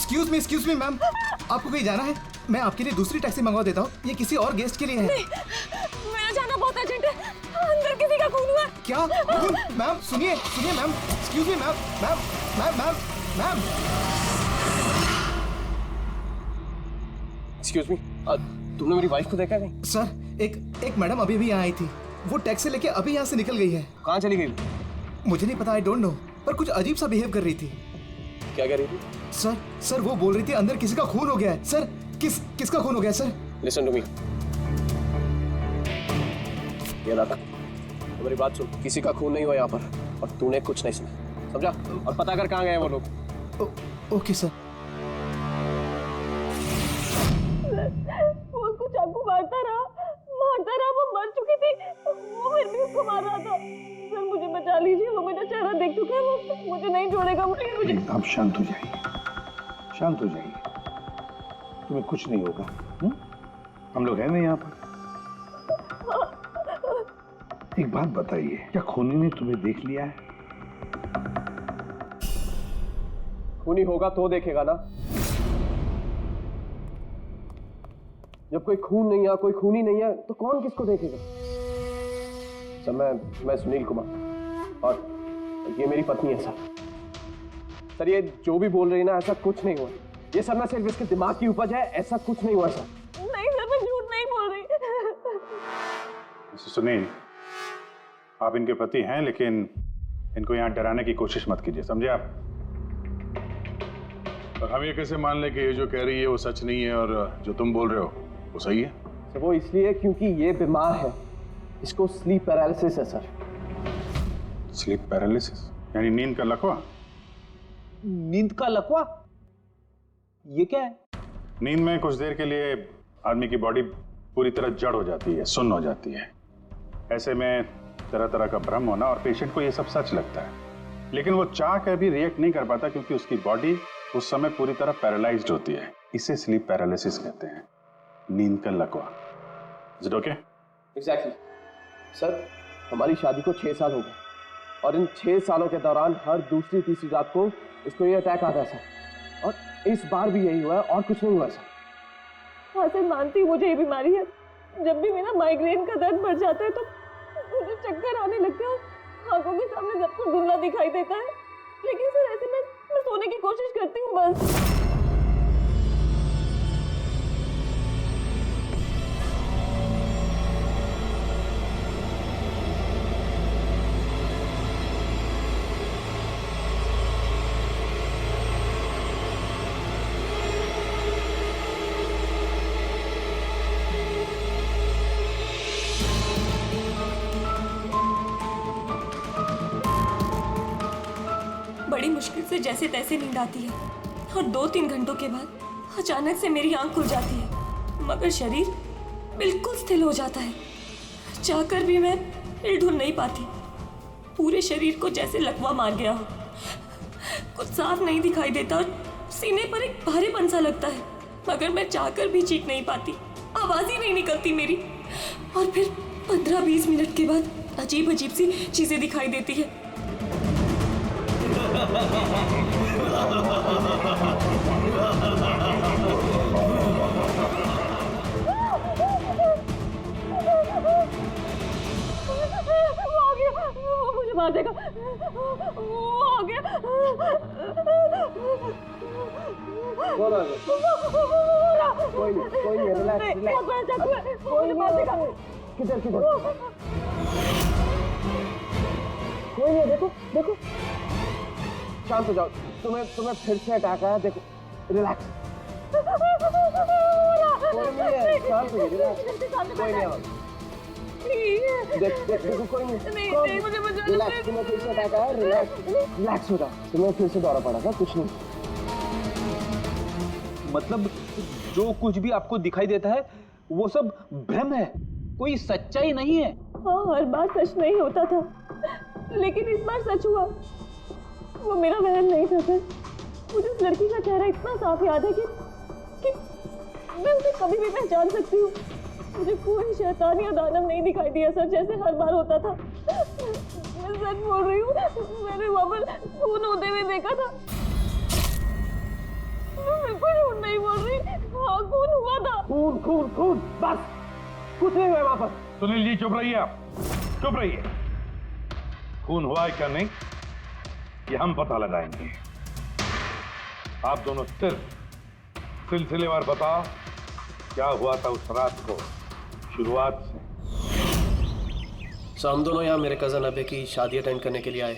Excuse me ma'am, आपको कहीं जाना है? मैं आपके लिए दूसरी टैक्सी मंगवा देता हूँ, ये किसी और गेस्ट के लिए है। नहीं, मेरा जाना बहुत अर्जेंट है, अंदर किसी का खून हुआ। क्या खून? मैम सुनिए ma'am, excuse me ma'am. Excuse me, तुमने मेरी वाइफ को देखा नहीं? सर एक मैडम अभी भी यहाँ आई थी, वो टैक्सी लेके अभी यहाँ से निकल गई है। कहाँ चली गई? मुझे नहीं पता, आई डोंट नो, पर कुछ अजीब सा बिहेव कर रही थी। क्या कह रही थी? सर वो बोल रही थी अंदर किसी का खून हो गया है। सर किसका खून हो गया सर? लिसन टू मी, ये दादा मेरी बात सुन, किसी का खून नहीं हुआ यहाँ पर, और तूने कुछ नहीं सुना, समझा? और पता कर कहाँ गए वो लोग। Okay sir. वो उसको चाकू मारता रहा, वो मर चुकी थी, वो फिर भी उसको मार रहा था। सर मुझे बचा लीजिए, वो मेरा चेहरा देख चुका है, वो मुझे नहीं छोड़ेगा। मुझे आप शांत हो जाइए, शांत हो जाइए, तुम्हें कुछ नहीं होगा। हम लोग हैं ना यहाँ पर। एक बात बताइए, क्या खूनी ने तुम्हें देख लिया है? खूनी होगा तो देखेगा ना, जब कोई खून नहीं है, कोई खूनी नहीं है, तो कौन किसको देखेगा? सर मैं सुनील कुमार, और ये मेरी पत्नी है सर। सर ये जो भी बोल रही है ना, ऐसा कुछ नहीं हुआ, ये सब ना सिर्फ इसके दिमाग की उपज है, ऐसा कुछ नहीं हुआ सर। नहीं सर, मैं झूठ नहीं बोल रही। सुनील, आप इनके पति हैं, लेकिन इनको यहाँ डराने की कोशिश मत कीजिए, समझे आप? और हम ये कैसे मान लें कि ये जो कह रही है वो सच नहीं है और जो तुम बोल रहे हो वो सही है? सर वो इसलिए क्योंकि ये बीमार है, इसको स्लीप पैरालिसिस है सर। स्लीप पैरालिसिस यानी नींद का लकवा? नींद का लकवा? ये क्या है? नींद में कुछ देर के लिए आदमी की बॉडी पूरी तरह जड़ हो जाती है, सुन्न हो जाती है। ऐसे में तरह तरह का भ्रम होना, और पेशेंट को ये सब सच लगता है, लेकिन वो चाह कर भी रिएक्ट नहीं कर पाता क्योंकि उसकी बॉडी उस समय पूरी तरह पैरालाइज्ड होती है। इसे स्लीप पैरालिसिस कहते हैं, नींद का लकवा। Is it okay? Exactly sir, हमारी शादी को 6 साल हो गए, और इन 6 सालों के दौरान हर दूसरी तीसरी रात को इसको ये अटैक आता है सर, और इस बार भी यही हुआ है, और कुछ नहीं हुआ सर। हाँ सर, मानती हूँ मुझे ये बीमारी है। जब भी मेरा माइग्रेन का दर्द बढ़ जाता है तो मुझे चक्कर आने लगते हैं, आंखों के सामने सब कुछ धुंधला दिखाई देता है। लेकिन सर ऐसे मैं सोने की कोशिश करती हूँ बस। बड़ी मुश्किल से जैसे तैसे नींद आती है, और 2-3 घंटों के बाद अचानक से मेरी आंख खुल जाती है, मगर शरीर बिल्कुल स्थिर हो जाता है। चाहकर भी मैं हिल-डुल नहीं पाती, पूरे शरीर को जैसे लकवा मार गया हो। कुछ साफ नहीं दिखाई देता और सीने पर एक भारीपन सा लगता है, मगर मैं चाहकर भी चीख नहीं पाती, आवाज ही नहीं निकलती मेरी। और फिर 15-20 मिनट के बाद अजीब अजीब सी चीजें दिखाई देती है। वो मुझे मार देगा, वो आ गया। कोई नहीं, रिलैक्स। मुझे मार देगा। किधर? कोई नहीं, देखो शांत हो जाओ, तुम्हें फिर से अटैक आया, देखो, रिलैक्स। कोई नहीं है, शांत हो जाओ, रिलैक्स, कोई नहीं है। देखो कोई नहीं, मुझे बचा रिलैक्स, तुम्हें फिर से अटैक आया, रिलैक्स हो जाओ, तुम्हें फिर से दौरा पड़ा था, कुछ नहीं। मतलब जो कुछ भी आपको दिखाई देता है वो सब भ्रम है, कोई सच्चाई नहीं है। हाँ, हर बार सच नहीं होता था, लेकिन इस बार सच हुआ। वो मेरा बहन नहीं था सर। मुझे उस लड़की का चेहरा इतना साफ याद है कि मैं उसे कभी भी पहचान सकती हूँ। मुझे कोई शैतान या दानव नहीं दिखाई दिया सर, जैसे हर बार होता था। मैं सच बोल रही हूँ, मैंने वहाँ पर खून होते हुए देखा था। खून खून खून, बस कुछ नहीं हुआ वहां पर। सुनील जी चुप रहिए, आप चुप रहिए। खून हुआ है क्या नहीं ये हम पता लगाएंगे। आप दोनों सिर्फ सिलसिलेवार बताओ क्या हुआ था उस रात को, शुरुआत से। सो हम दोनों यहाँ मेरे कजन अभय की शादी अटेंड करने के लिए आए।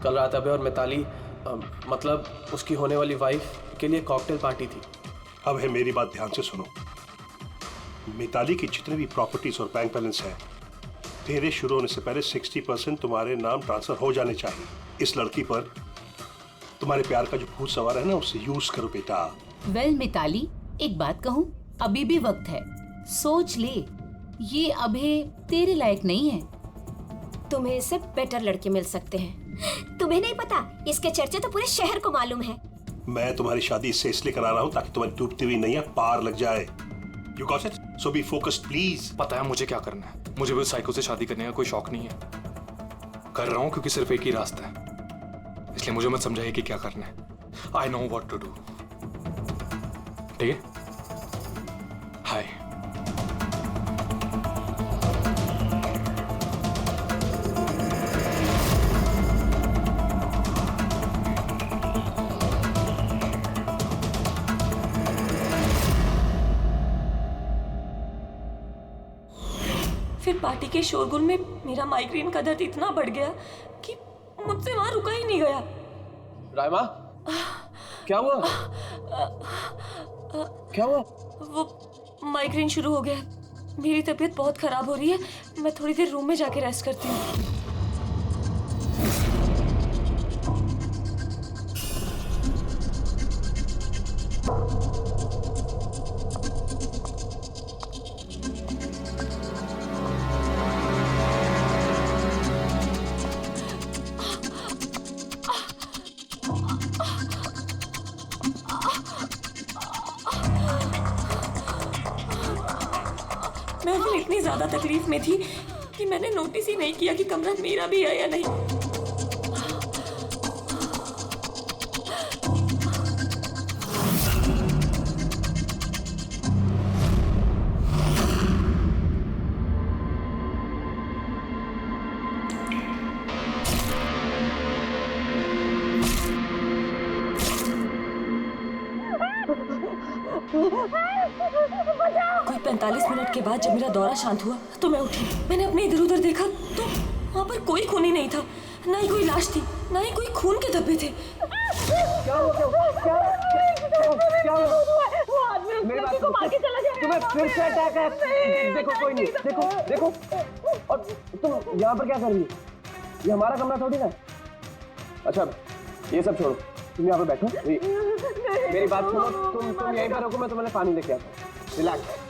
कल रात अभय और मिताली मतलब उसकी होने वाली वाइफ के लिए कॉकटेल पार्टी थी। अब है मेरी बात ध्यान से सुनो। मिताली की जितने भी प्रॉपर्टीज और बैंक बैलेंस है तेरे शुरू होने से पहले 60% तुम्हारे नाम ट्रांसफर हो जाने चाहिए। इस लड़की पर तुम्हारे प्यार का जो भूत सवार है ना उसे यूज करो बेटा। वेल मिताली, एक बात कहूँ, अभी भी वक्त है, सोच ले। ये अभय तेरे लायक नहीं है। तुम्हें इससे बेटर लड़के मिल सकते हैं। तुम्हें नहीं पता, इसके चर्चे तो पूरे शहर को मालूम है। मैं तुम्हारी शादी इससे इसलिए करा रहा हूँ ताकि तुम्हारी डूबती हुई नैया पार लग जाए। You got it? So be focused please. पता है मुझे क्या करना है। मुझे वो साइको से शादी करने का कोई शौक नहीं है। कर रहा हूँ क्योंकि सिर्फ एक ही रास्ता है, इसलिए मुझे मत समझाइए कि क्या करना है। I know what to do. ठीक है? हाय। फिर पार्टी के शोरगुल में मेरा माइग्रेन का दर्द इतना बढ़ गया कि मुझसे वहां रुका ही नहीं गया। रायमा, क्या हुआ? क्या हुआ? वो माइग्रेन शुरू हो गया। मेरी तबीयत बहुत खराब हो रही है। मैं थोड़ी देर रूम में जाके रेस्ट करती हूँ। मैं उस दिन इतनी ज्यादा तकलीफ में थी कि मैंने नोटिस ही नहीं किया कि कमरा मेरा भी है या नहीं। कोई 45 मिनट के बाद जब मेरा दौरा शांत हुआ तो मैं उठी। मैंने अपने इधर उधर देखा तो वहाँ पर कोई खून ही नहीं था, ना ही कोई लाश थी, ना ही कोई खून के धब्बे थे। क्या हुआ? वो आदमी उस लड़की को मार के चला गया। तुम्हें फिर से अटैक है? देखो कोई नहीं, देखो। और तुम यहाँ पर क्या कर रही हो? ये हमारा कमरा थोड़ी ना। अच्छा ये सब छोड़ो, तुम यहाँ पर बैठो। मेरी बात सुनो, तुम यहीं पर रुको, मैं तुम्हें पानी लेके आता हूँ। रिलैक्स।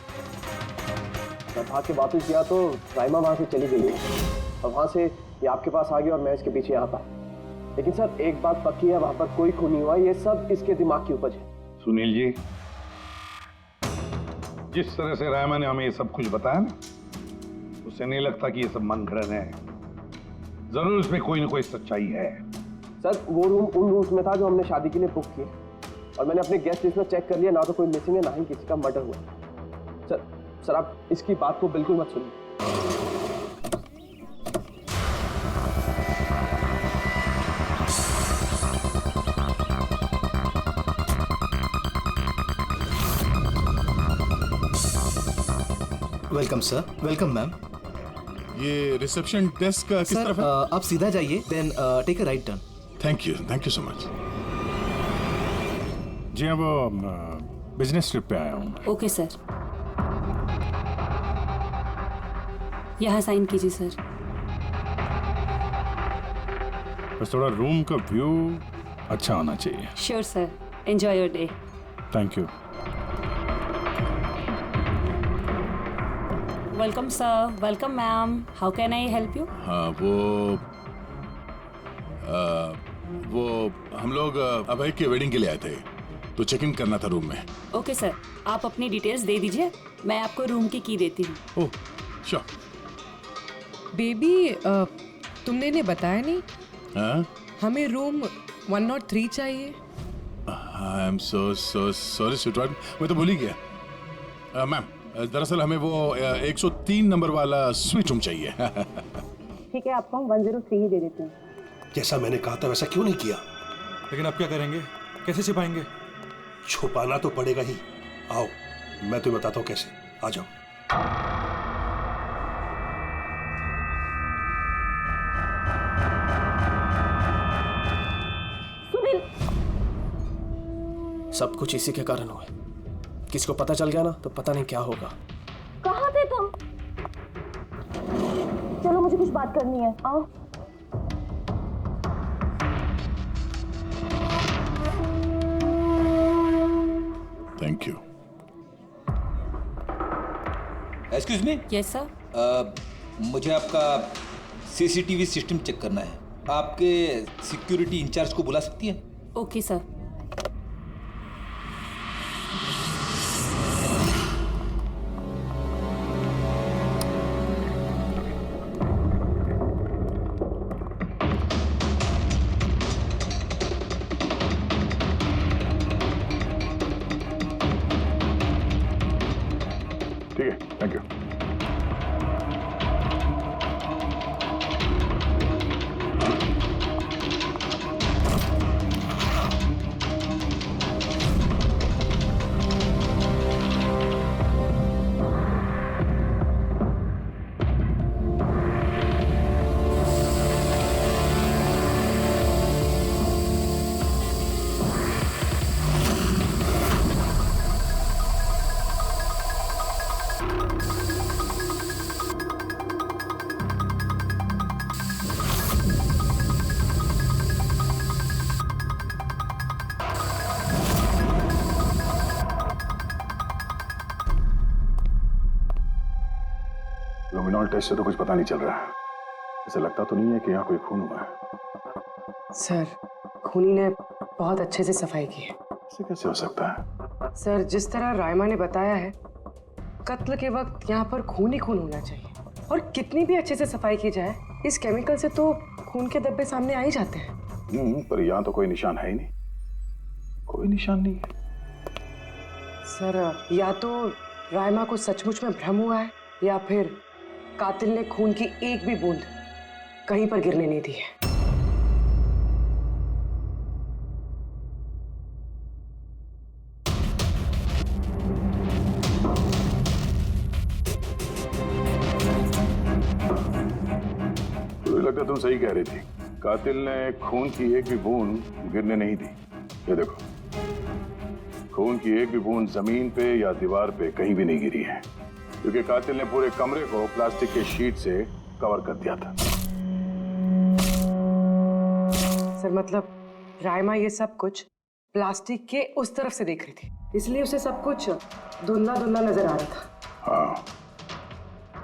मैं भाग के वापस गया तो राइमा वहां से चली गई और वहां से ये आपके पास आ गया और मैं इसके पीछे यहाँ पर। लेकिन सर एक बात पक्की है, वहां पर कोई खून नहीं हुआ। ये सब इसके दिमाग की उपज है। सुनील जी, जिस तरह से रायमा ने हमें ये सब कुछ बताया ना, उससे नहीं लगता कि ये सब मन घड़न है। जरूर इसमें कोई ना कोई सच्चाई है। सर वो रूम उन रूम्स में था जो हमने शादी के लिए बुक किए और मैंने अपने गेस्ट लिस्ट में चेक कर लिया, ना तो कोई मिसिंग है ना ही किसी का मर्डर हुआ। सर आप इसकी बात को बिल्कुल मत सुनिए। Welcome sir. Welcome ma'am. ये रिसेप्शन डेस्क किस तरफ है? आप सीधा जाइए, then take a right turn. Thank you so much. जी हाँ, वो बिजनेस ट्रिप पे आया हूँ। ओके सर, यहाँ साइन कीजिए सर। बस थोड़ा रूम का व्यू अच्छा होना चाहिए। Sure sir, enjoy your day. Thank you. Welcome sir, welcome ma'am, how can I help you? हाँ वो हम लोग अभय के वेडिंग के लिए आए थे तो चेक इन करना था रूम में। ओके सर, आप अपनी डिटेल्स दे दीजिए, मैं आपको रूम की की देती हूँ। Oh sure. बेबी तुमने इन्हें बताया नहीं? हाँ? हमें रूम 103 चाहिए। I am so sorry sweetheart, मैं तो भूल ही गया। मैम, दरअसल हमें वो 103 नंबर वाला स्वीट रूम चाहिए। ठीक है, आपको हम 103 ही दे देते हैं। जैसा मैंने कहा था वैसा क्यों नहीं किया? लेकिन अब क्या करेंगे? कैसे छिपाएंगे? छुपाना तो पड़ेगा ही। आओ, मैं तुम्हें बताता हूँ कैसे। आ जाओ। सब कुछ इसी के कारण हुआ। किसी को पता चल गया ना तो पता नहीं क्या होगा। कहाँ थे तुम? चलो, मुझे कुछ बात करनी है, आओ। Thank you. Excuse me. Yes sir. मुझे आपका सीसीटीवी सिस्टम चेक करना है। आपके सिक्योरिटी इंचार्ज को बुला सकती हैं? Okay sir. ठीक है, थैंक यू। लुमिनॉल टेस्ट से तो कुछ पता नहीं चल रहा है। ऐसा लगता तो नहीं है कि यहाँ कोई खून हुआ है। सर, खूनी ने बहुत अच्छे से सफाई की है। ऐसे कैसे हो सकता है? सर, जिस तरह रायमा ने बताया है, कत्ल के वक्त यहाँ पर खून ही खून होना चाहिए। और कितनी भी अच्छे से सफाई की जाए, इस केमिकल से तो खून के धब्बे सामने आ ही जाते हैं। पर यहाँ तो कोई निशान है ही नहीं। कोई निशान नहीं है। सर, या तो रायमा को सचमुच में भ्रम हुआ है, या फिर कातिल ने खून की एक भी बूंद कहीं पर गिरने नहीं दी है। मुझे लगता है तुम सही कह रही थी। कातिल ने खून की एक भी बूंद गिरने नहीं दी। ये देखो, खून की एक भी बूंद जमीन पे या दीवार पे कहीं भी नहीं गिरी है, क्योंकि कातिल ने पूरे कमरे को प्लास्टिक के शीट से कवर कर दिया था। सर, मतलब रायमा ये सब कुछ प्लास्टिक के उस तरफ से देख रही थी, इसलिए उसे सब कुछ धुंधला धुंधला नजर आ रहा था। हाँ,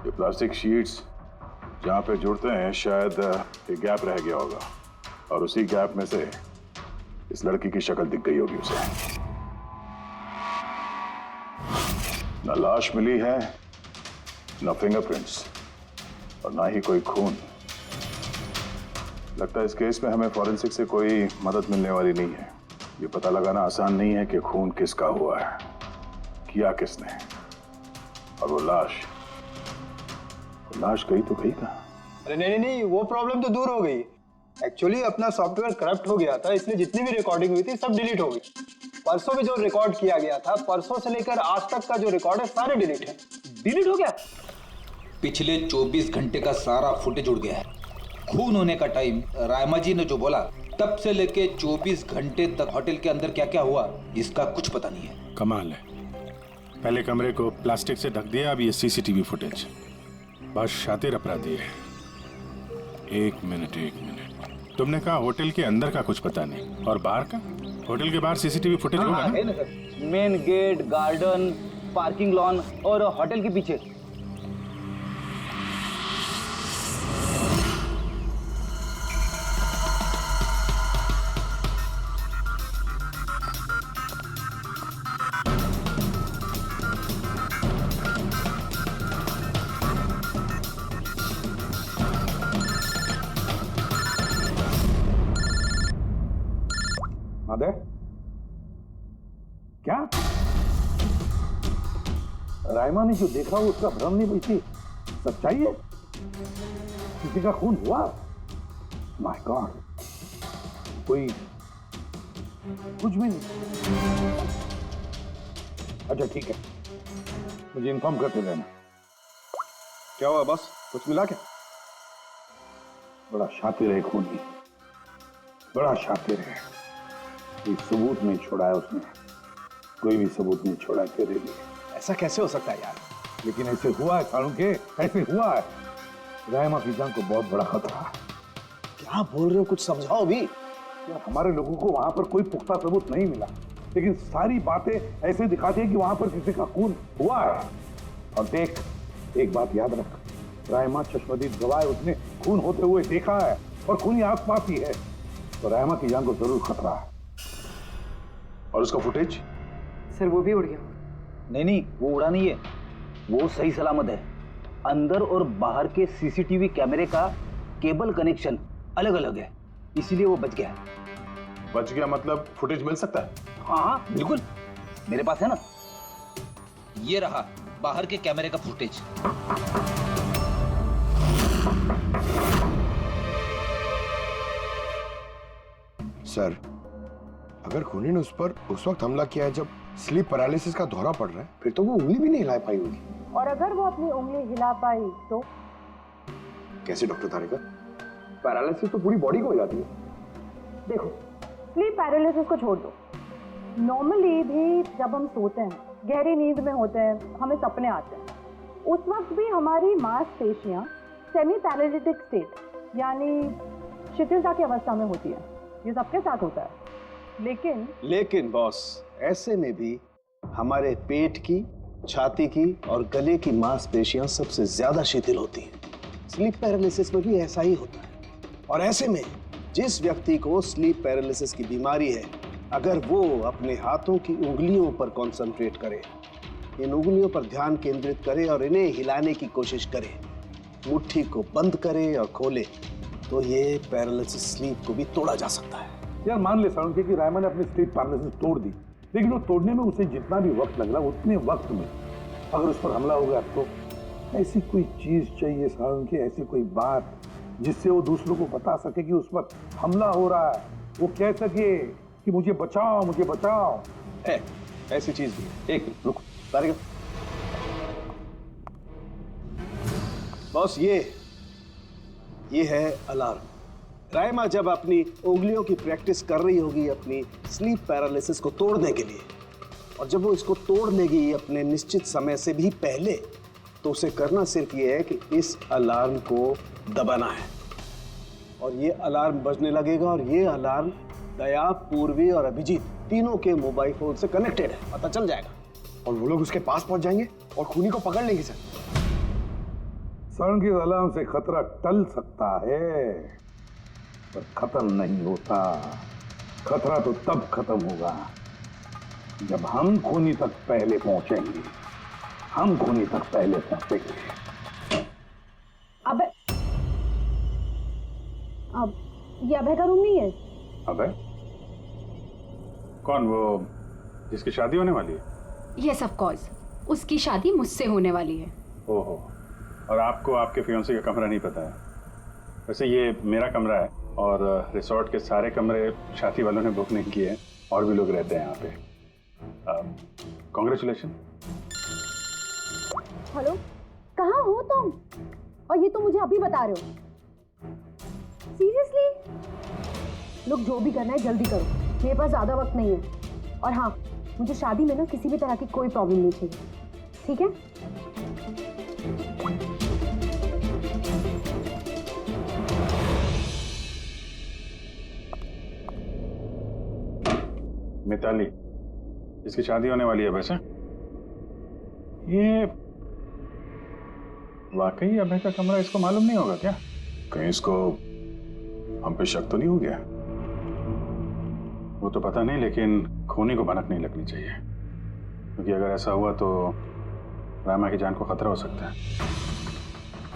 ये प्लास्टिक शीट्स जहाँ पे जुड़ते हैं, शायद एक गैप रह गया होगा, और उसी गैप में से इस लड़की की शक्ल दिख गई होगी उसे। न लाश मिली है, न फिंगरप्रिंट्स, और ना ही कोई खून। लगता है इस केस में हमें फॉरेंसिक से कोई मदद मिलने वाली नहीं है। ये पता लगाना आसान नहीं है कि खून किसका हुआ है, किया किसने, और वो लाश गई तो गई कहाँ? अरे नहीं, वो प्रॉब्लम तो दूर हो गई। एक्चुअली अपना सॉफ्टवेयर करप्ट हो गया था, इसलिए जितनी भी रिकॉर्डिंग हुई थी सब डिलीट हो गई। परसों में जो रिकॉर्ड किया गया था, परसों से लेकर आज तक का जो रिकॉर्ड है सारे डिलीट है। डिलीट हो गया। पिछले 24 घंटे का सारा फुटेज उड़ गया है। खून होने का टाइम रायमा जी ने जो बोला, तब से लेके 24 घंटे तक होटल के अंदर क्या क्या हुआ इसका कुछ पता नहीं है। कमाल है, पहले कमरे को प्लास्टिक से ढक दिया, अब ये सीसीटीवी फुटेज। बहुत शातिर अपराधी है। एक मिनट, तुमने कहा होटल के अंदर का कुछ पता नहीं, और बाहर का? होटल के बाहर सीसीटीवी फुटेज होगा ना? है ना sir, main gate, garden, parking lawn और होटल के पीछे। क्या? रायमा ने जो देखा वो उसका भ्रम नहीं बल्कि सच्चाई है। किसी का खून हुआ? माय गॉड, कोई कुछ भी नहीं। अच्छा ठीक है, मुझे इन्फॉर्म करते रहना। क्या हुआ बॉस, कुछ मिला क्या? बड़ा शातिर है खूनी, बड़ा शातिर है। कोई सबूत नहीं छोड़ा है उसने, कोई भी सबूत नहीं छोड़ा तेरे लिए। ऐसा कैसे हो सकता है यार? लेकिन ऐसे हुआ है सालुंके, ऐसे हुआ है। रायमा की जान को बहुत बड़ा खतरा है। क्या बोल रहे हो, कुछ समझाओ भी। यार हमारे लोगों को वहां पर कोई पुख्ता सबूत नहीं मिला, लेकिन सारी बातें ऐसे दिखाती है कि वहां पर किसी का खून हुआ है। और देख, एक बात याद रख, रायमा चश्मदीद गवाह है, उसने खून होते हुए देखा है और खूनी आसपास ही है, तो रायमा की जान को जरूर खतरा है। और उसका फुटेज? सर वो भी उड़ गया। नहीं, वो उड़ा नहीं है, वो सही सलामत है। अंदर और बाहर के सीसीटीवी कैमरे का केबल कनेक्शन अलग अलग है, इसीलिए वो बच गया। बच गया मतलब फुटेज मिल सकता है? हाँ बिल्कुल, मेरे पास है ना। ये रहा बाहर के कैमरे का फुटेज। सर, अगर खूनी ने उस पर उस वक्त हमला किया है जब स्लीप पैरालिसिस का दौरा पड़ रहा है, फिर तो वो उंगली भी नहीं हिला पाई होगी। और अगर वो अपनी उंगली हिला पाई तो? कैसे डॉक्टर तारिका? पैरालिसिस तो पूरी बॉडी को हो जाती है। देखो, स्लीप पैरालिसिस को छोड़ दो, नॉर्मली भी जब हम सोते हैं, गहरी नींद में होते हैं, हमें सपने आते हैं, उस वक्त भी हमारी मांसपेशियां सेमी पैरालिटिक स्टेट यानी शिथिलता की अवस्था में होती है। ये सबके साथ होता है। लेकिन बॉस, ऐसे में भी हमारे पेट की, छाती की और गले की मांसपेशियां सबसे ज्यादा शिथिल होती हैं। स्लीप पैरालिसिस में भी ऐसा ही होता है। और ऐसे में जिस व्यक्ति को स्लीप पैरालिसिस की बीमारी है, अगर वो अपने हाथों की उंगलियों पर कंसंट्रेट करे, इन उंगलियों पर ध्यान केंद्रित करे और इन्हें हिलाने की कोशिश करे, मुट्ठी को बंद करे और खोले, तो ये पैरालिसिस स्लीप को भी तोड़ा जा सकता है। यार मान ले सालुंके कि रायमा ने अपनी स्लीप पैरालिसिस तोड़ दी, लेकिन वो तोड़ने में उसे जितना भी वक्त लग रहा, उतने वक्त में अगर उस पर हमला हो गया तो ऐसी कोई चीज चाहिए सालुंके, ऐसी कोई बात जिससे वो दूसरों को बता सके कि उस पर हमला हो रहा है, वो कह सके कि मुझे बचाओ, मुझे बचाओ। है ऐसी चीज भी है। एक मिनट रुको तारिका। बॉस, ये है अलार्म। रायमा जब अपनी उंगलियों की प्रैक्टिस कर रही होगी अपनी स्लीप पैरालिसिस को तोड़ने के लिए, और जब वो इसको तोड़ लेगी अपने निश्चित समय से भी पहले, तो उसे करना सिर्फ ये है कि इस अलार्म को दबाना है, और ये अलार्म बजने लगेगा। और ये अलार्म दया, पूर्वी और अभिजीत तीनों के मोबाइल फोन से कनेक्टेड है, पता चल जाएगा। और वो लोग उसके पास पहुंच जाएंगे और खूनी को पकड़ लेंगे। सर, सालुंके के अलार्म से खतरा टल सकता है, पर खत्म नहीं होता। खतरा तो तब खत्म होगा जब हम खूनी तक पहले पहुंचेंगे। हम खूनी तक पहले पहुंचेंगे। अब ये अभय का रूम नहीं है? अभय? कौन? वो जिसकी शादी होने वाली है? यस ऑफ कोर्स, उसकी शादी मुझसे होने वाली है। ओहो, और आपको आपके फियांसे का कमरा नहीं पता है? वैसे ये मेरा कमरा है और रिसोर्ट के सारे कमरे शादी वालों ने बुक नहीं किए हैं, और भी लोग रहते हैं यहाँ पे। कॉन्ग्रेचुलेशन। हेलो, कहाँ हो तुम? और ये तुम मुझे अभी बता रहे हो? सीरियसली? लोग जो भी करना है जल्दी करो, मेरे पास ज्यादा वक्त नहीं है। और हाँ, मुझे शादी में ना किसी भी तरह की कोई प्रॉब्लम नहीं चाहिए, ठीक है? मिताली, जिसकी शादी होने वाली है, वैसे ये वाकई अभय का कमरा इसको मालूम नहीं होगा क्या? कहीं इसको हम पे शक तो नहीं हो गया? वो तो पता नहीं, लेकिन खूनी को भनक नहीं लगनी चाहिए, क्योंकि अगर ऐसा हुआ तो रायमा की जान को खतरा हो सकता है।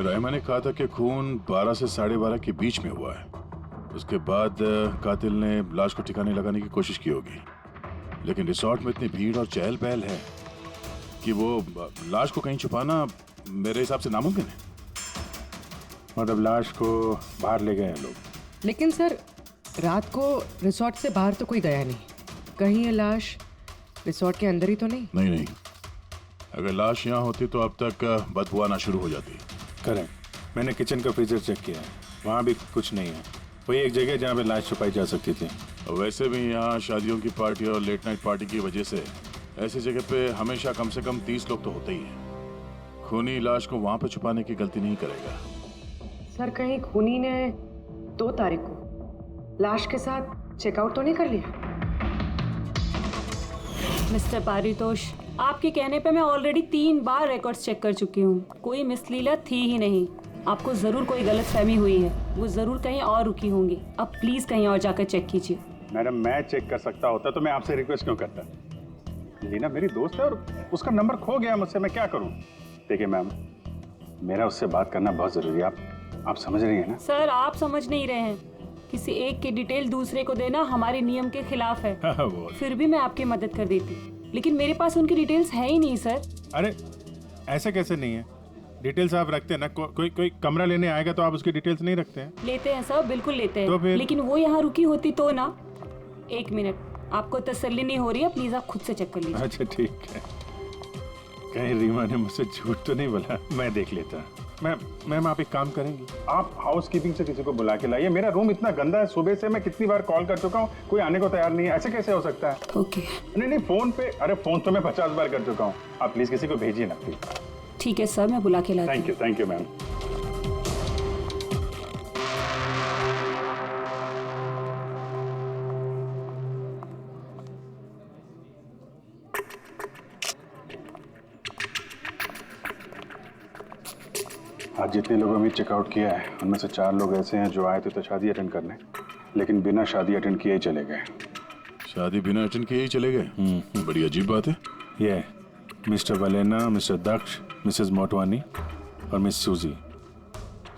रायमा ने कहा था कि खून 12 से 12:30 के बीच में हुआ है। उसके बाद कातिल ने लाश को ठिकाने लगाने की कोशिश की होगी। लेकिन रिसोर्ट में इतनी भीड़ और चहल पहल है कि वो लाश को कहीं छुपाना मेरे हिसाब से नामुमकिन है। मतलब लाश को बाहर ले गए हैं लोग। लेकिन सर, रात को रिसोर्ट से बाहर तो कोई गया नहीं। कहीं ये लाश रिसोर्ट के अंदर ही तो नहीं? नहीं, अगर लाश यहाँ होती तो अब तक बदबू आना शुरू हो जाती। करेक्ट। मैंने किचन का फ्रीजर चेक किया है, वहाँ भी कुछ नहीं है। वही एक जगह जहाँ पे लाश छुपाई जा सकती थी। वैसे भी यहाँ शादियों की पार्टी और लेट नाइट पार्टी की वजह से ऐसी जगह पे हमेशा कम से कम 30 लोग तो होते ही हैं। खूनी लाश को वहाँ पे छुपाने की गलती नहीं करेगा। सर, कहीं खूनी ने 2 तारीख को लाश के साथ चेकआउट तो नहीं कर लिया? मिस्टर पारितोष, आपके कहने पे मैं ऑलरेडी 3 बार रिकॉर्ड्स चेक कर चुकी हूँ। कोई मिसलीला थी ही नहीं। आपको जरूर कोई गलतफहमी हुई है, वो जरूर कहीं और रुकी होंगी। अब प्लीज कहीं और जाकर चेक कीजिए। मैडम, मैं चेक कर सकता होता तो मैं आपसे रिक्वेस्ट क्यों करता? लीना मेरी दोस्त है और उसका नंबर खो गया मुझसे, मैं क्या करूँ? देखिए मैम, मेरा उससे बात करना बहुत जरूरी है। आप समझ रही हैं ना? सर, आप समझ नहीं रहे हैं। किसी एक की डिटेल दूसरे को देना हमारे नियम के खिलाफ है। फिर भी मैं आपकी मदद कर देती, लेकिन मेरे पास उनकी डिटेल्स है ही नहीं सर। अरे ऐसे कैसे नहीं है? डिटेल्स आप रखते हैं ना। कोई कमरा लेने आएगा तो आप उसकी डिटेल्स नहीं रखते हैं? लेते हैं सर, बिल्कुल लेते हैं। तो फिर? लेकिन वो यहाँ रुकी होती तो ना। 1 मिनट, आपको तसल्ली नहीं हो रही है, प्लीज आप खुद से चेक कर लीजिए। अच्छा ठीक है। कहीं रीमा ने मुझसे झूठ तो नहीं बोला? मैं देख लेता। मैम आप एक काम करेंगे, आप हाउस कीपिंग से किसी को बुला के लाइए। मेरा रूम इतना गंदा है, सुबह से मैं कितनी बार कॉल कर चुका हूँ, कोई आने को तैयार नहीं है। ऐसे कैसे हो सकता है? ओके। नहीं, फोन पे, अरे फोन तो मैं 50 बार कर चुका हूँ। आप प्लीज किसी को भेजिए ना प्लीज। ठीक है सर, मैं बुला के लाती हूँ। Thank you ma'am. आज जितने लोगों ने चेकआउट किया है उनमें से 4 लोग ऐसे हैं जो आए थे तो शादी अटेंड करने, लेकिन बिना शादी अटेंड किए ही चले गए। शादी बिना अटेंड किए ही चले गए? बड़ी अजीब बात है। ये मिस्टर वलेना, मिस्टर दक्ष, मिसेस मोटवानी और मिस सूजी।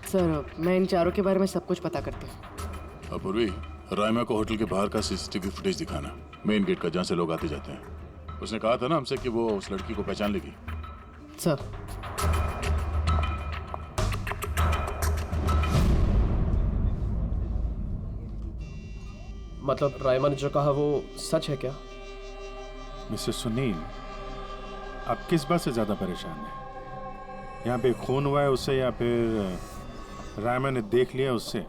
सर, मैं इन चारों के बारे में सब कुछ पता करती हूँ। अपूर्वी, रायमा को होटल के बाहर का सीसीटीवी फुटेज दिखाना, मेन गेट का, जहाँ से लोग आते जाते हैं। उसने कहा था ना हमसे कि वो उस लड़की को पहचान लेगी। सर, मतलब रायमा ने जो कहा वो सच है क्या? मिस्टर सुनील, आप किस बात से ज्यादा परेशान हैं? यहाँ पे खून हुआ है उससे या फिर रायमा ने देख लिया उससे?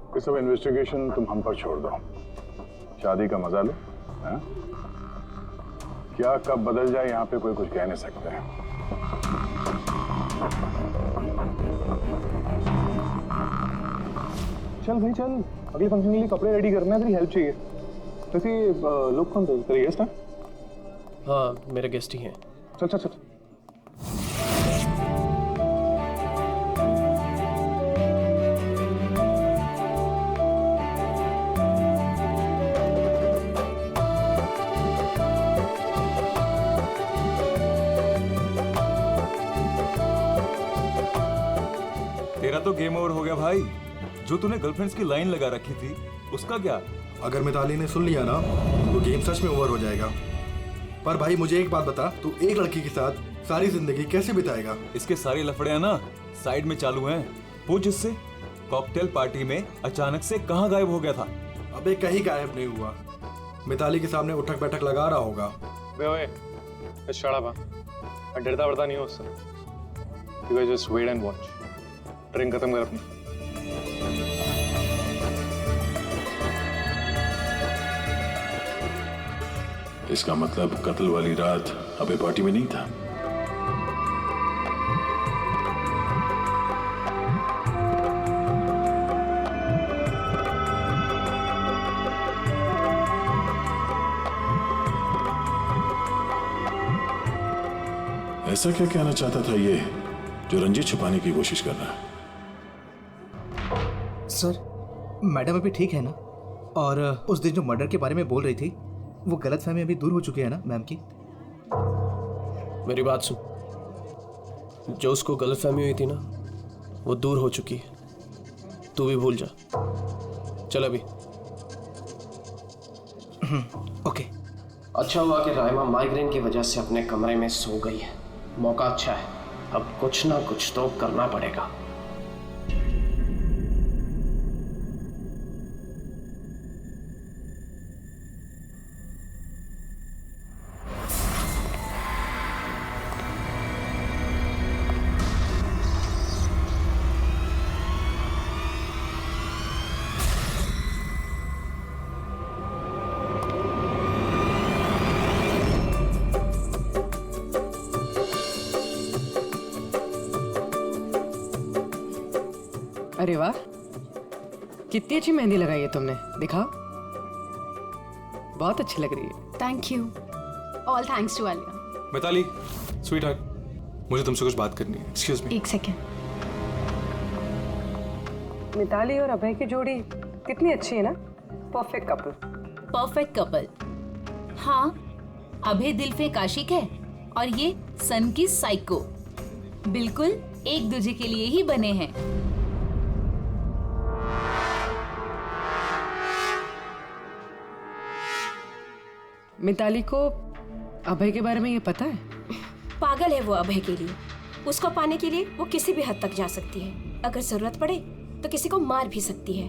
ये सब इन्वेस्टिगेशन तुम हम पर छोड़ दो। शादी का मजा लो। हाँ? क्या कब बदल जाए यहाँ पे कोई कुछ कह नहीं सकता है। चल भाई चल, अगले फंक्शन के लिए कपड़े रेडी करना है, तेरी हेल्प चाहिए। वैसे लोग कौन थे? तेरे गेस्ट हैं? हाँ, मेरे गेस्ट ही हैं। चल चल चल। तेरा तो गेम ओवर हो गया भाई। जो तूने गर्लफ्रेंड्स की लाइन लगा रखी थी उसका क्या? अगर मिताली ने सुन लिया ना तो गेम सच में ओवर हो जाएगा। पर भाई मुझे एक बात बता, तू एक लड़की के साथ सारी जिंदगी कैसे बिताएगा? इसके सारे लफड़े हैं ना साइड में चालू हैं। पूछ इससे, कॉकटेल पार्टी में अचानक से कहाँ गायब हो गया था? अबे कहीं गायब नहीं हुआ, मिताली के सामने उठक बैठक लगा रहा होगा। मैं डरता वरता नहीं हूँ उससे। You guys just wait and watch. Drink खत्म कर अपनी। इसका मतलब कत्ल वाली रात अबे पार्टी में नहीं था। ऐसा क्या कहना चाहता था ये जो रंजीत छुपाने की कोशिश कर रहा है? सर, मैडम अभी ठीक है ना? और उस दिन जो मर्डर के बारे में बोल रही थी वो गलतफहमी अभी दूर हो चुकी है ना मैम की? मेरी बात सुन, जो उसको गलतफहमी हुई थी ना वो दूर हो चुकी है। तू भी भूल जा। चल अभी। ओके। अच्छा हुआ कि राइमा माइग्रेन की वजह से अपने कमरे में सो गई है। मौका अच्छा है, अब कुछ ना कुछ तो करना पड़ेगा। अरे वाह, कितनी अच्छी मेहंदी लगाई है तुमने, दिखाओ। बहुत अच्छी लग रही है। Thank you. All thanks to Alia. Mitali, sweetheart, मुझे तुमसे कुछ बात करनी है। Excuse me. एक सेकेंड। मिताली और अभय की जोड़ी कितनी अच्छी है ना, परफेक्ट कपल। Perfect couple. हाँ, अभय दिल पे आशिक है और ये सन की साइको। बिल्कुल एक दूजे के लिए ही बने हैं। मिताली को अभय के बारे में ये पता है? पागल है वो अभय के लिए। उसको पाने के लिए वो किसी भी हद तक जा सकती है। अगर जरूरत पड़े तो किसी को मार भी सकती है।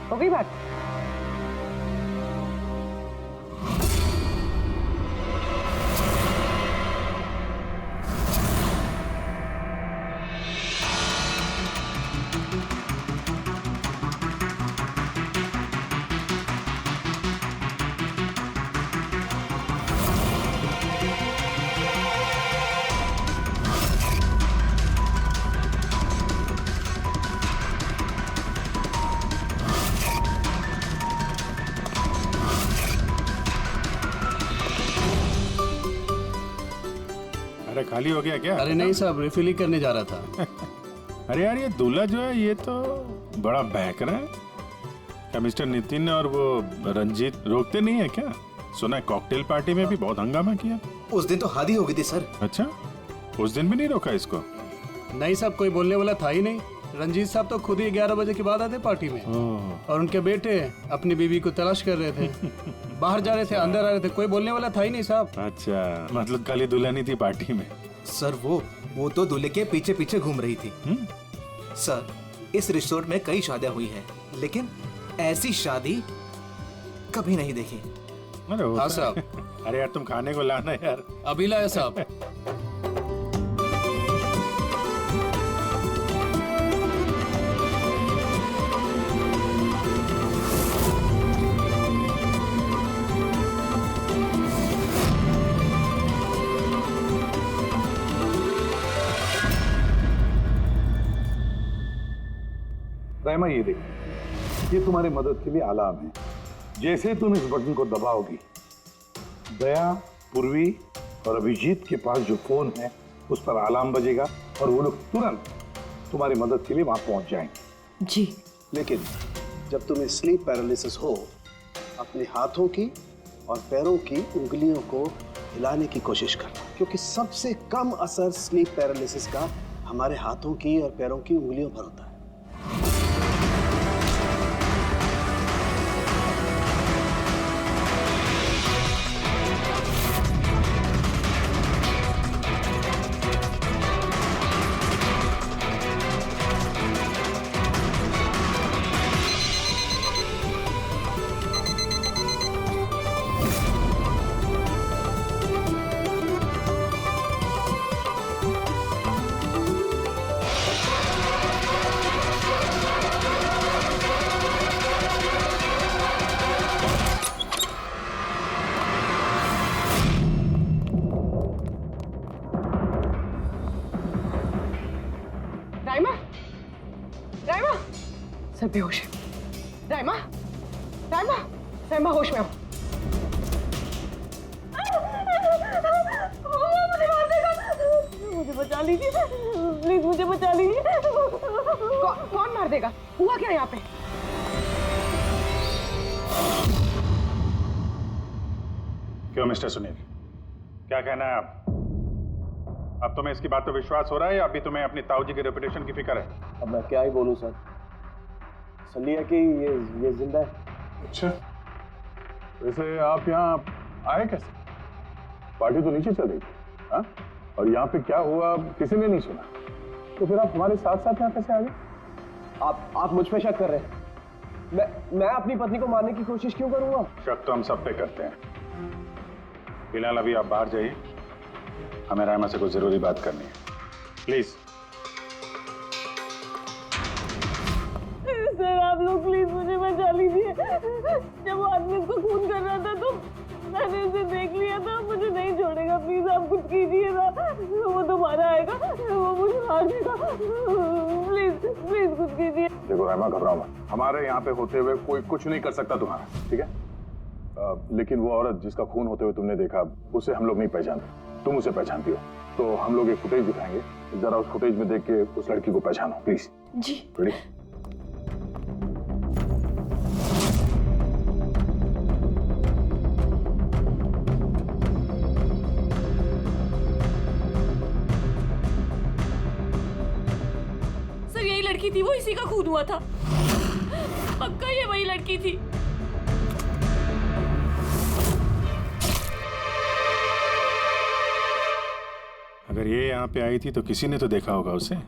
हो गई बात? अरे खाली हो गया क्या? अरे नहीं साहब, रिफिल ही करने जा रहा था। अरे यार, ये दूल्हा जो है ये तो बड़ा बहक रहा है। क्या मिस्टर नितिन और वो रंजीत रोकते नहीं है क्या? सुना है कॉकटेल पार्टी में भी बहुत हंगामा किया। उस दिन तो हादी हो गई थी सर। अच्छा, उस दिन भी नहीं रोका इसको? नहीं साहब, कोई बोलने वाला था ही नहीं। रंजीत साहब तो खुद ही 11 बजे के बाद आते पार्टी में, और उनके बेटे अपनी बीवी को तलाश कर रहे थे। बाहर जा रहे थे, अंदर आ रहे थे, कोई बोलने वाला था ही नहीं साहब। अच्छा, मतलब खाली दुल्हन थी पार्टी में? सर वो तो दूल्हे के पीछे पीछे घूम रही थी। सर, इस रिसोर्ट में कई शादियां हुई हैं, लेकिन ऐसी शादी कभी नहीं देखी। हाँ साहब। अरे यार, तुम खाने को लाना यार। अभी लाया साहब। राइमा, ये देखो, ये तुम्हारी मदद के लिए अलार्म है। जैसे तुम इस बटन को दबाओगी, दया, पूर्वी और अभिजीत के पास जो फोन है उस पर अलार्म बजेगा और वो लोग तुरंत तुम्हारी मदद के लिए वहां पहुंच जाएंगे। जी। लेकिन जब तुम्हें स्लीप पैरालिसिस हो, अपने हाथों की और पैरों की उंगलियों को हिलाने की कोशिश करना, क्योंकि सबसे कम असर स्लीप पैरालिसिस का हमारे हाथों की और पैरों की उंगलियों पर होता है। सर बेहोश है। राइमा, राइमा, राइमा होश में आओ। मुझे बचा लीजिए प्लीज, मुझे बचा लीजिए। कौन मार देगा? हुआ क्या यहाँ पे? क्यों मिस्टर सुनील, क्या कहना है आप? अब तुम्हें इसकी बात पे विश्वास हो रहा है या अभी तुम्हें अपनी ताऊ जी की रेपुटेशन की फिक्र है? अब मैं क्या ही बोलूं सर, सलिया कि ये जिंदा है। अच्छा, वैसे आप यहाँ आए कैसे? पार्टी तो नीचे चल रही थी, हाँ? और यहाँ पे क्या हुआ किसी ने नहीं सुना, तो फिर आप हमारे साथ साथ यहाँ कैसे आ गए? आप मुझ पे शक कर रहे हैं? मैं अपनी पत्नी को मारने की कोशिश क्यों करूंगा? शक तो हम सब पे करते हैं। फिलहाल अभी आप बाहर जाइए, हमें रायमा से कुछ जरूरी बात करनी है, प्लीज। सर आप लोग प्लीज मुझे बचा लीजिए। जब वो आदमी उसको खून कर रहा था तो मैंने उसे देख लिया था, मुझे नहीं छोड़ेगा, प्लीज आप कुछ कीजिए ना। वो दोबारा आएगा, वो मुझे मार देगा, प्लीज प्लीज कुछ कीजिए। देखो रायमा, घबराओ मत, हमारे यहाँ पे होते हुए कोई कुछ नहीं कर सकता तुम्हारा, ठीक है? लेकिन वो औरत जिसका खून होते हुए तुमने देखा, उसे हम लोग नहीं पहचानते, तुम उसे पहचानती हो, तो हम लोग एक फुटेज दिखाएंगे, जरा उस फुटेज में देख के उस लड़की को पहचानो प्लीज। जी। रेडी? सर यही लड़की थी, वो इसी का खून हुआ था, पक्का ये वही लड़की थी। अगर ये यहाँ पे आई थी तो किसी ने तो देखा होगा उसे। वो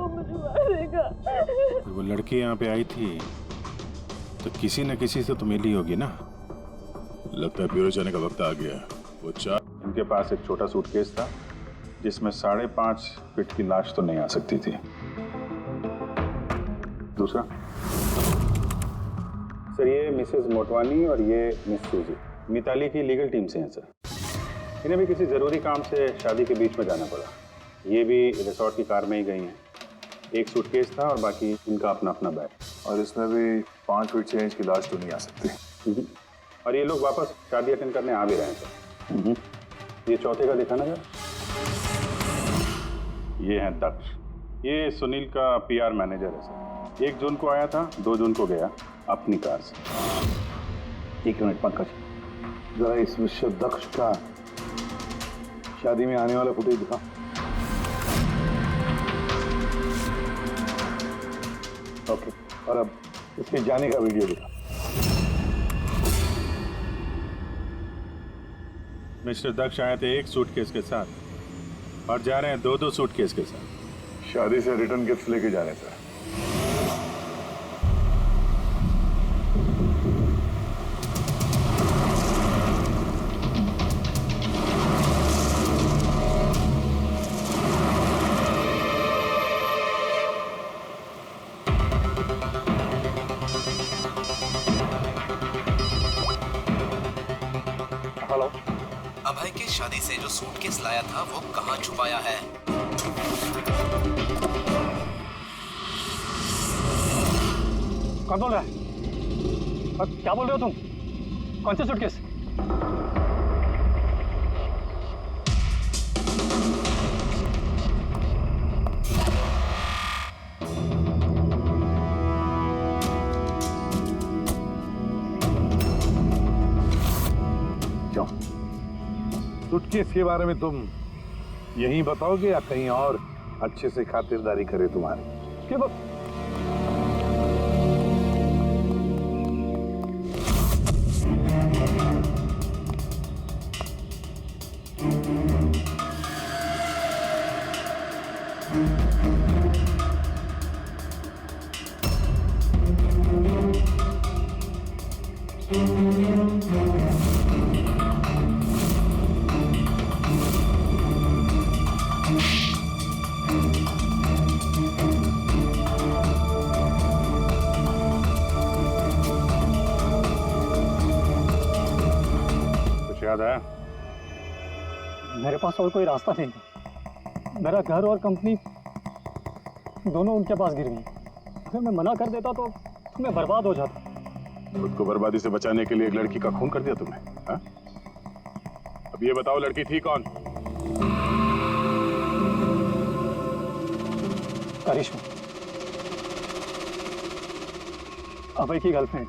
मुझे मारेगा। वो लड़की यहाँ पे आई थी तो किसी न किसी से तो मिली होगी ना। लगता है ब्यूरो जाने का वक्त आ गया। वो इनके पास एक छोटा सूटकेस था जिसमें 5.5 फीट की लाश तो नहीं आ सकती थी। दूसरा सर, ये मिसेस मोटवानी और ये मिस सूजी मिताली की लीगल टीम से हैं सर। इन्हें भी किसी ज़रूरी काम से शादी के बीच में जाना पड़ा। ये भी रिसोर्ट की कार में ही गई हैं। एक सूटकेस था और बाकी इनका अपना अपना बैग। और इसमें भी 5 फीट से इंच की लाश तो नहीं आ सकती। और ये लोग वापस शादी अटेंड करने आ भी रहे हैं सर। ये चौथे का दिखाना जरा। ये है दक्ष, ये सुनील का PR मैनेजर है सर। 1 जून को आया था, 2 जून को गया अपनी कार से। 1 मिनट पंकज, जरा इस मिस्टर दक्ष का शादी में आने वाला फुटेज दिखा। ओके, और अब इसके जाने का वीडियो दिखा। मिस्टर दक्ष आए थे 1 सूटकेस के साथ और जा रहे हैं 2-2 सूटकेस के साथ। शादी से रिटर्न गिफ्ट लेके जा रहे थे। हेलो, अभय की शादी से जो सूटकेस लाया था वो कहाँ छुपाया है? कौन बोल रहा है? क्या बोल रहे हो तुम? कौन से सूटकेस? क्यों? सूटकेस के बारे में तुम यहीं बताओगे या कहीं और अच्छे से खातिरदारी करे तुम्हारी? क्यों? याद आया? मेरे पास और कोई रास्ता नहीं। मेरा घर और कंपनी दोनों उनके पास गिर गई। अगर मैं मना कर देता तो मैं बर्बाद हो जाता। खुद को बर्बादी से बचाने के लिए एक लड़की का खून कर दिया तुमने, हाँ? अब ये बताओ लड़की थी कौन? करिश्मा, अभय की गर्लफ्रेंड।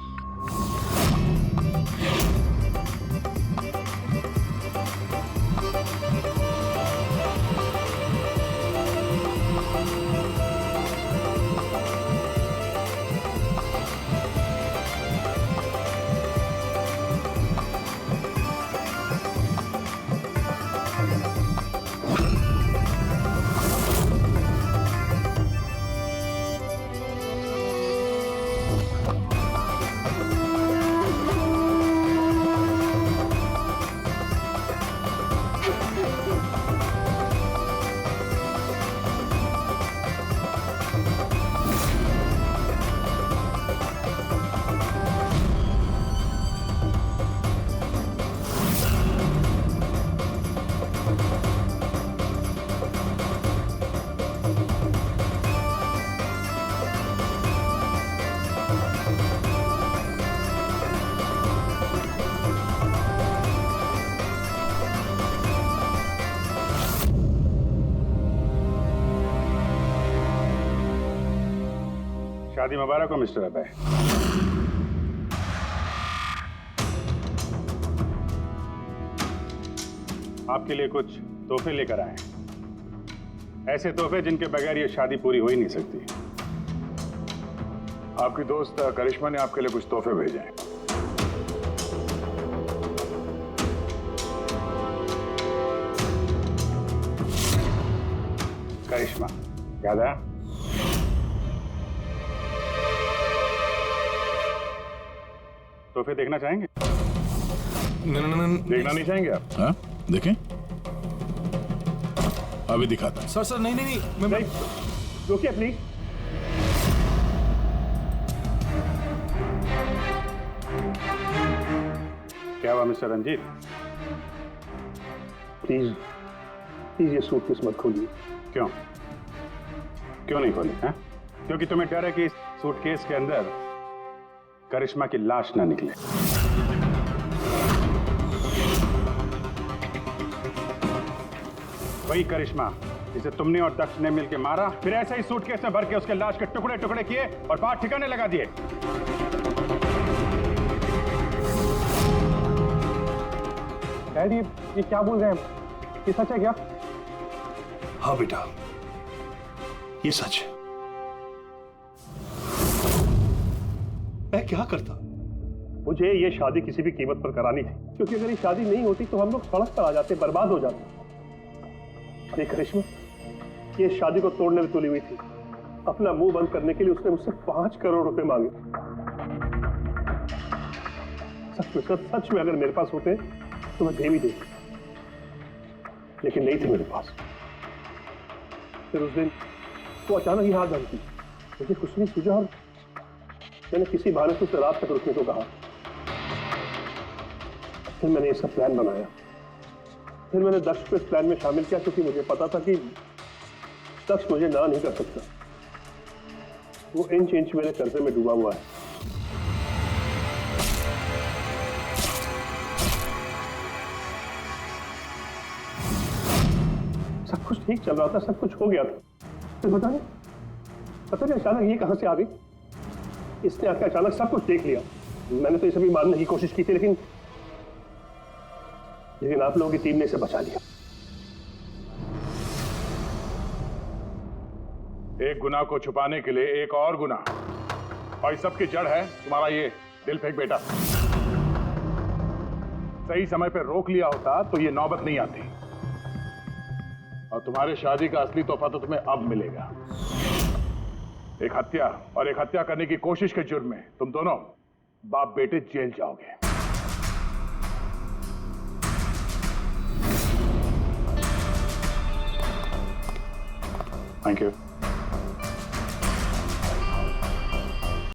शादी मुबारक हो मिस्टर अभय। आपके लिए कुछ तोहफे लेकर आए हैं, ऐसे तोहफे जिनके बगैर ये शादी पूरी हो ही नहीं सकती। आपकी दोस्त करिश्मा ने आपके लिए कुछ तोहफे भेजे हैं। करिश्मा याद आया? तोहफे देखना चाहेंगे? देखना नहीं चाहेंगे आप? हाँ देखें, अभी दिखाता हूं। सर नहीं नहीं नहीं, मैं रुकिए प्लीज। क्या हुआ मिस्टर रंजीत? प्लीज प्लीज ये सूटकेस मत खोलिए। क्यों क्यों नहीं खोली? हैं? क्योंकि तुम्हें डर है कि इस सूटकेस के अंदर करिश्मा की लाश ना निकले। वही करिश्मा जिसे तुमने और दक्ष ने मिलकर मारा, फिर ऐसे ही सूटकेस में भर के उसके लाश के टुकड़े टुकड़े किए और बाहर ठिकाने लगा दिए। डैडी ये क्या बोल रहे हैं? ये सच है क्या? हाँ बेटा, ये सच है। मैं क्या करता? मुझे ये शादी किसी भी कीमत पर करानी थी, क्योंकि अगर ये शादी नहीं होती तो हम लोग सड़क पर आ जाते, बर्बाद हो जाते। देख करिश्मा, ये शादी को तोड़ने में तुली हुई थी। अपना मुंह बंद करने के लिए उसने मुझसे 5 करोड़ रुपए मांगे। सच में अगर मेरे पास होते तो मैं दे भी देती, लेकिन नहीं थे मेरे पास। फिर उस दिन वो अचानक ही हाथ धमकी, मुझे कुछ नहीं सूझा और मैंने किसी बहाने से उसे रात तक रुकने को कहा। फिर मैंने ये सब प्लान बनाया। फिर मैंने दक्ष को इस प्लान में शामिल किया, क्योंकि मुझे पता था कि दक्ष मुझे ना नहीं कर सकता। वो इंच इंच मेरे कर्जे में डूबा हुआ है। सब कुछ ठीक चल रहा था, सब कुछ हो गया था। फिर पता नहीं अचानक ये कहां से आ गई। इसने आकर अचानक सब कुछ देख लिया। मैंने तो ये सभी मारने की कोशिश की थी, लेकिन आप लोगों की टीम ने इसे बचा लिया। एक गुनाह को छुपाने के लिए एक और गुनाह, और इस सब की जड़ है तुम्हारा ये दिल फेंक बेटा। सही समय पर रोक लिया होता तो ये नौबत नहीं आती, और तुम्हारे शादी का असली तोहफा तो तुम्हें अब मिलेगा। एक हत्या और एक हत्या करने की कोशिश के जुर्म में तुम दोनों बाप बेटे जेल जाओगे। Thank you.